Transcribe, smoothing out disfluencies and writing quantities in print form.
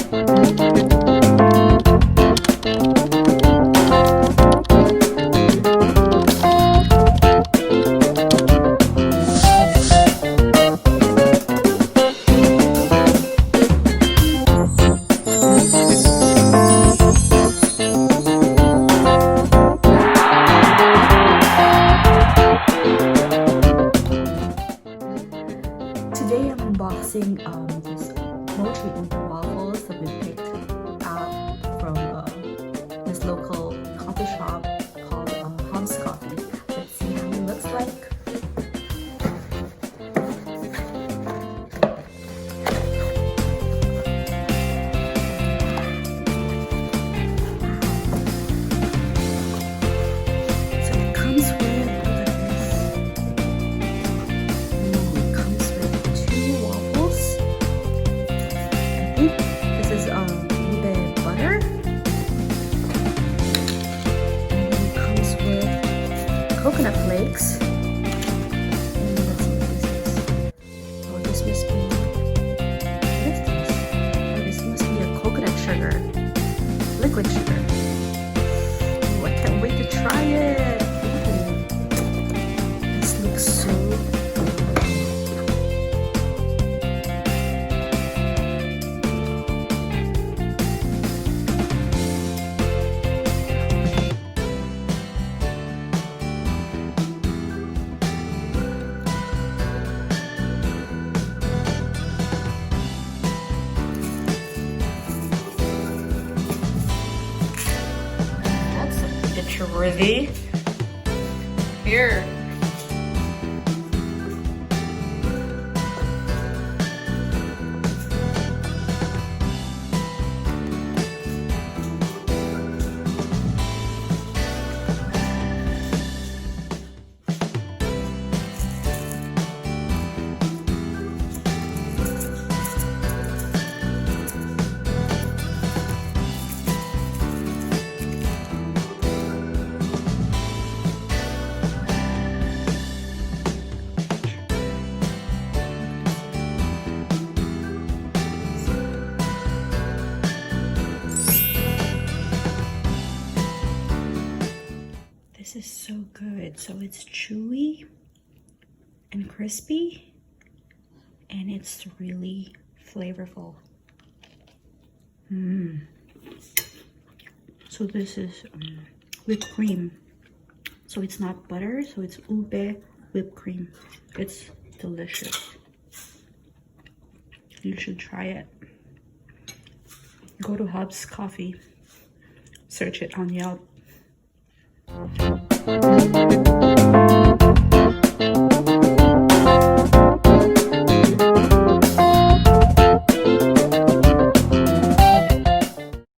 Today I'm unboxing this mochi waffles that we picked out from this local coffee shop called Hub's Coffee. Let's see how it looks like. So it comes with this is ube butter, and then it comes with coconut flakes. And let's see what this is. Oh, this must be, what is this? Oh, this must be a coconut sugar, liquid sugar. Oh, I can't wait to try it. Ooh. This looks so picture-worthy. Here. This is so good. So it's chewy and crispy, and it's really flavorful. So this is whipped cream. So it's not butter, so it's ube whipped cream. It's delicious. You should try it. Go to Hub's Coffee. Search it on Yelp.